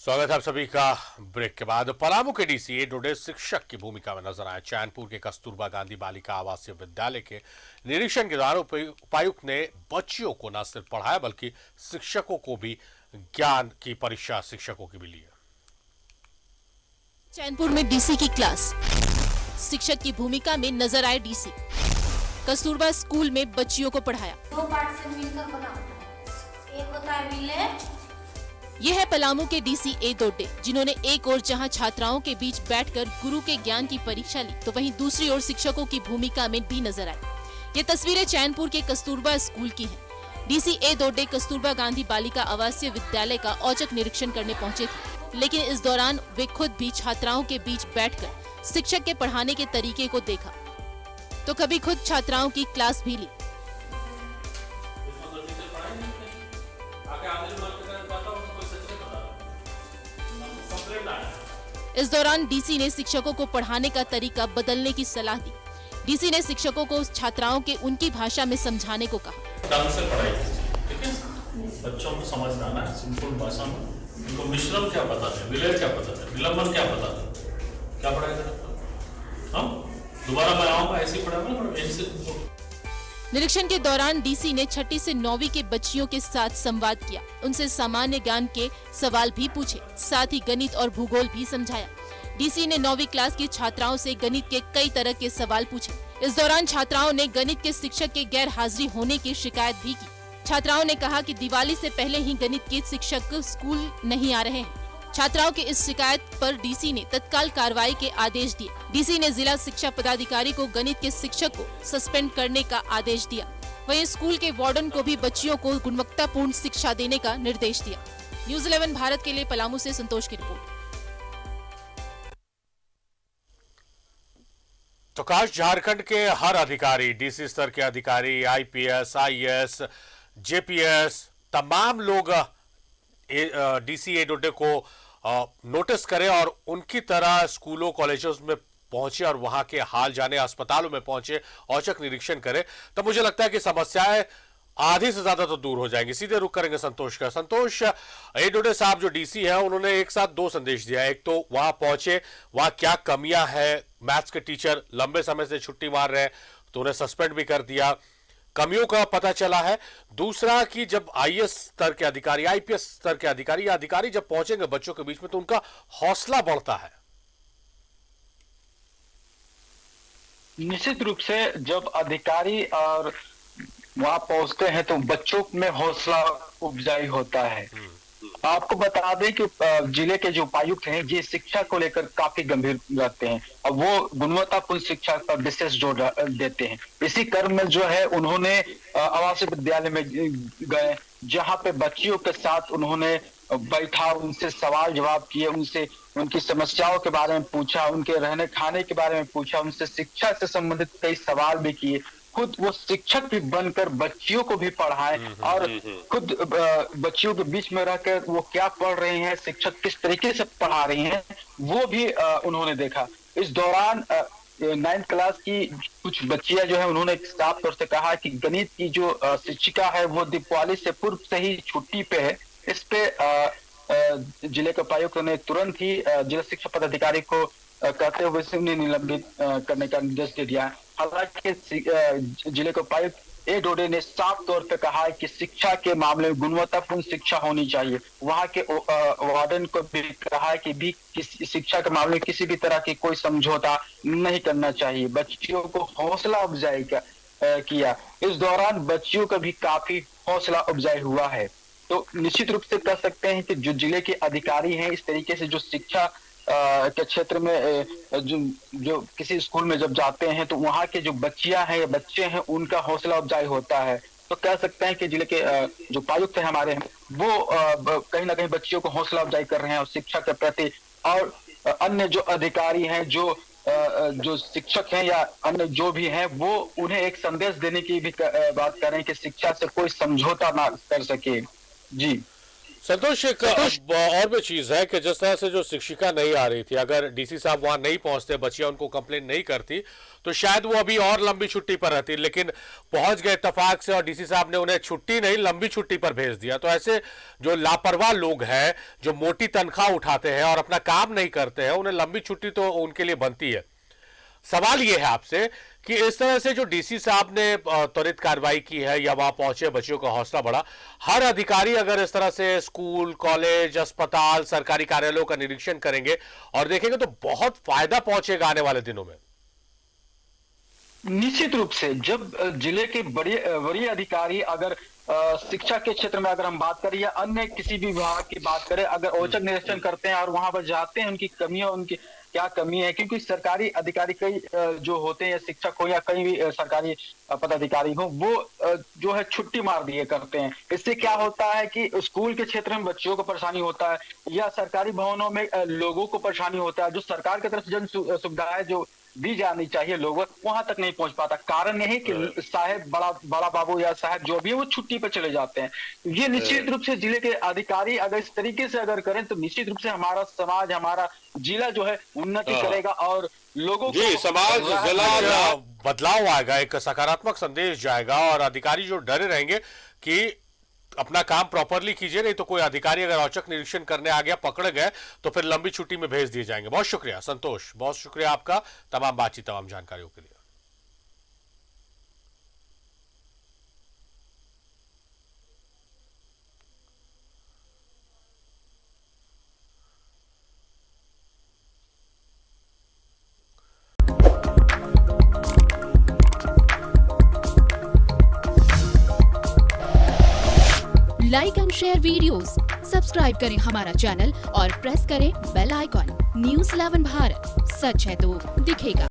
स्वागत है आप सभी का। ब्रेक के बाद पलामू के डीसी डोडे शिक्षक की भूमिका में नजर आए। चैनपुर के कस्तूरबा गांधी बालिका आवासीय विद्यालय के निरीक्षण के दौरान उपायुक्त ने बच्चियों को न सिर्फ पढ़ाया बल्कि शिक्षकों को भी ज्ञान की परीक्षा शिक्षकों की भी ली। चैनपुर में डीसी की क्लास, शिक्षक की भूमिका में नजर आए डीसी। कस्तूरबा स्कूल में बच्चियों को पढ़ाया। दो पार्ट से मिलकर बना होता है। एक होता है विलेज। यह है पलामू के डीसी ए दोड्डे, जिन्होंने एक ओर जहां छात्राओं के बीच बैठकर गुरु के ज्ञान की परीक्षा ली, तो वहीं दूसरी ओर शिक्षकों की भूमिका में भी नजर आई। ये तस्वीरें चैनपुर के कस्तूरबा स्कूल की हैं। डीसी ए दोड्डे कस्तूरबा गांधी बालिका आवासीय विद्यालय का औचक निरीक्षण करने पहुंचे थे, लेकिन इस दौरान वे खुद भी छात्राओं के बीच बैठकर शिक्षक के पढ़ाने के तरीके को देखा, तो कभी खुद छात्राओं की क्लास भी ली। इस दौरान डीसी ने शिक्षकों को पढ़ाने का तरीका बदलने की सलाह दी। डीसी ने शिक्षकों को छात्राओं के उनकी भाषा में समझाने को कहा। ढंग से पढ़ाई कीजिए, ठीक है? बच्चों को समझ में आना है, सिंपल भाषा में। उनको मिश्रण क्या पता है, विलय क्या पता है, विलंबन क्या पता है, क्या पढ़ाई करें हम? दोबारा मैं आऊंगा ऐसे ही पढ़ाऊंगा। निरीक्षण के दौरान डीसी ने 6ठी से 9वीं के बच्चियों के साथ संवाद किया, उनसे सामान्य ज्ञान के सवाल भी पूछे, साथ ही गणित और भूगोल भी समझाया। डीसी ने 9वीं क्लास की छात्राओं से गणित के कई तरह के सवाल पूछे। इस दौरान छात्राओं ने गणित के शिक्षक के गैर हाजिरी होने की शिकायत भी की। छात्राओं ने कहा कि दिवाली से पहले ही गणित के शिक्षक स्कूल नहीं आ रहे हैं। छात्राओं की इस शिकायत पर डीसी ने तत्काल कार्रवाई के आदेश दिए। डीसी ने जिला शिक्षा पदाधिकारी को गणित के शिक्षक को सस्पेंड करने का आदेश दिया। वहीं स्कूल के वार्डन को भी बच्चियों को गुणवत्तापूर्ण शिक्षा देने का निर्देश दिया। न्यूज़ 11 भारत के लिए पलामू से संतोष की रिपोर्ट। तो काश झारखंड के हर अधिकारी, डीसी स्तर के अधिकारी, आईपीएस, आईएएस, जेपीएस, तमाम लोग डीसी ए डोडे को नोटिस करें और उनकी तरह स्कूलों कॉलेजों में पहुंचे और वहां के हाल जाने, अस्पतालों में पहुंचे, औचक निरीक्षण करें, तब मुझे लगता है कि समस्याएं आधी से ज्यादा तो दूर हो जाएंगी। सीधे रुक करेंगे संतोष का। संतोष, ए डोडे साहब जो डीसी है, उन्होंने एक साथ दो संदेश दिया। एक तो वहां पहुंचे, वहां क्या कमियां हैं, मैथ्स के टीचर लंबे समय से छुट्टी मार रहे हैं तो उन्हें सस्पेंड भी कर दिया, कमियों का पता चला है। दूसरा कि जब आईएएस स्तर के अधिकारी, आईपीएस स्तर के अधिकारी या अधिकारी जब पहुंचेंगे बच्चों के बीच में तो उनका हौसला बढ़ता है। निश्चित रूप से जब अधिकारी और वहां पहुंचते हैं तो बच्चों में हौसला उपजाई होता है। आपको बता दें कि जिले के जो उपायुक्त हैं ये शिक्षा को लेकर काफी गंभीर रहते हैं और वो गुणवत्तापूर्ण शिक्षा पर विशेष जोर देते हैं। इसी क्रम में जो है उन्होंने आवासीय विद्यालय में गए, जहां पे बच्चियों के साथ उन्होंने बैठा, उनसे सवाल जवाब किए, उनसे उनकी समस्याओं के बारे में पूछा, उनके रहने खाने के बारे में पूछा, उनसे शिक्षा से संबंधित कई सवाल भी किए। खुद वो शिक्षक भी बनकर बच्चियों को भी पढ़ाए और खुद बच्चियों के बीच में रहकर वो क्या पढ़ रहे हैं, शिक्षक किस तरीके से पढ़ा रही हैं, वो भी उन्होंने देखा। इस दौरान 9th क्लास की कुछ बच्चियां जो है उन्होंने साफ तौर से कहा कि गणित की जो शिक्षिका है वो दीपावली से पूर्व से ही छुट्टी पे है। इस पे जिले के उपायुक्त ने तुरंत ही जिला शिक्षा पदाधिकारी को कहते हुए उन्हें निलंबित करने का निर्देश दे दिया। हालांकि जिले के उपायुक्त ए डोडे ने साफ तौर पे कहा है कि शिक्षा के मामले में गुणवत्तापूर्ण शिक्षा होनी चाहिए। वहां के वार्डन को भी कहा है कि शिक्षा के मामले में किसी भी तरह की कोई समझौता नहीं करना चाहिए। बच्चियों को हौसला अफजाई किया। इस दौरान बच्चियों का भी काफी हौसला अफजाई हुआ है। तो निश्चित रूप से कह सकते हैं कि जो जिले के अधिकारी हैं इस तरीके से जो शिक्षा के क्षेत्र में जो किसी स्कूल में जब जाते हैं तो वहाँ के जो बच्चियां हैं या बच्चे हैं उनका हौसला अफजाई होता है। तो कह सकते हैं कि जिले के जो उपायुक्त हैं हमारे वो कहीं ना कहीं बच्चियों को हौसला अफजाई कर रहे हैं और शिक्षा के प्रति, और अन्य जो अधिकारी हैं, जो शिक्षक हैं या अन्य जो भी हैं, वो उन्हें एक संदेश देने की भी बात करें कि शिक्षा से कोई समझौता ना कर सके। जी संतोष, एक और भी चीज है कि जिस तरह से जो शिक्षिका नहीं आ रही थी, अगर डीसी साहब वहां नहीं पहुंचते, बच्चियां उनको कंप्लेन नहीं करती, तो शायद वो अभी और लंबी छुट्टी पर रहती, लेकिन पहुंच गए इत्तेफाक से और डीसी साहब ने उन्हें छुट्टी नहीं लंबी छुट्टी पर भेज दिया। तो ऐसे जो लापरवाह लोग हैं, जो मोटी तनख्वाह उठाते हैं और अपना काम नहीं करते हैं, उन्हें लंबी छुट्टी तो उनके लिए बनती है। सवाल यह है आपसे कि इस तरह से जो डीसी साहब ने त्वरित कार्रवाई की है या वहां पहुंचे, बच्चियों का हौसला बढ़ा, हर अधिकारी अगर इस तरह से स्कूल, कॉलेज, अस्पताल, सरकारी कार्यालयों का निरीक्षण करेंगे और देखेंगे तो बहुत फायदा पहुंचेगा आने वाले दिनों में। निश्चित रूप से जब जिले के बड़े वरीय अधिकारी अगर शिक्षा के क्षेत्र में अगर हम बात करें या अन्य किसी भी विभाग की बात करें, अगर औचक निरीक्षण करते हैं और वहां पर जाते हैं, उनकी कमियां, उनकी क्या कमी है, क्योंकि सरकारी अधिकारी कई जो होते हैं, शिक्षक हो या कई भी सरकारी पदाधिकारी हो, वो जो है छुट्टी मार दिए करते हैं। इससे क्या होता है कि स्कूल के क्षेत्र में बच्चों को परेशानी होता है या सरकारी भवनों में लोगों को परेशानी होता है। जो सरकार की तरफ से जन सुविधाएं जो दी जानी चाहिए लोगों वहां तक नहीं पहुंच पाता। कारण यही कि साहब बड़ा बाबू या साहब जो भी है वो छुट्टी पर चले जाते हैं। ये निश्चित रूप से जिले के अधिकारी अगर इस तरीके से अगर करें तो निश्चित रूप से हमारा समाज, हमारा जिला जो है उन्नति करेगा और लोगों जी, समाज, जिला बदलाव आएगा, एक सकारात्मक संदेश जाएगा और अधिकारी जो डरे रहेंगे कि अपना काम प्रॉपरली कीजिए, नहीं तो कोई अधिकारी अगर औचक निरीक्षण करने आ गया, पकड़ गए, तो फिर लंबी छुट्टी में भेज दिए जाएंगे। बहुत शुक्रिया संतोष, बहुत शुक्रिया आपका तमाम बातचीत, तमाम जानकारियों के लिए। Like and share videos, subscribe करें हमारा चैनल और प्रेस करें बेल आइकॉन। न्यूज़ 11 भारत, सच है तो दिखेगा।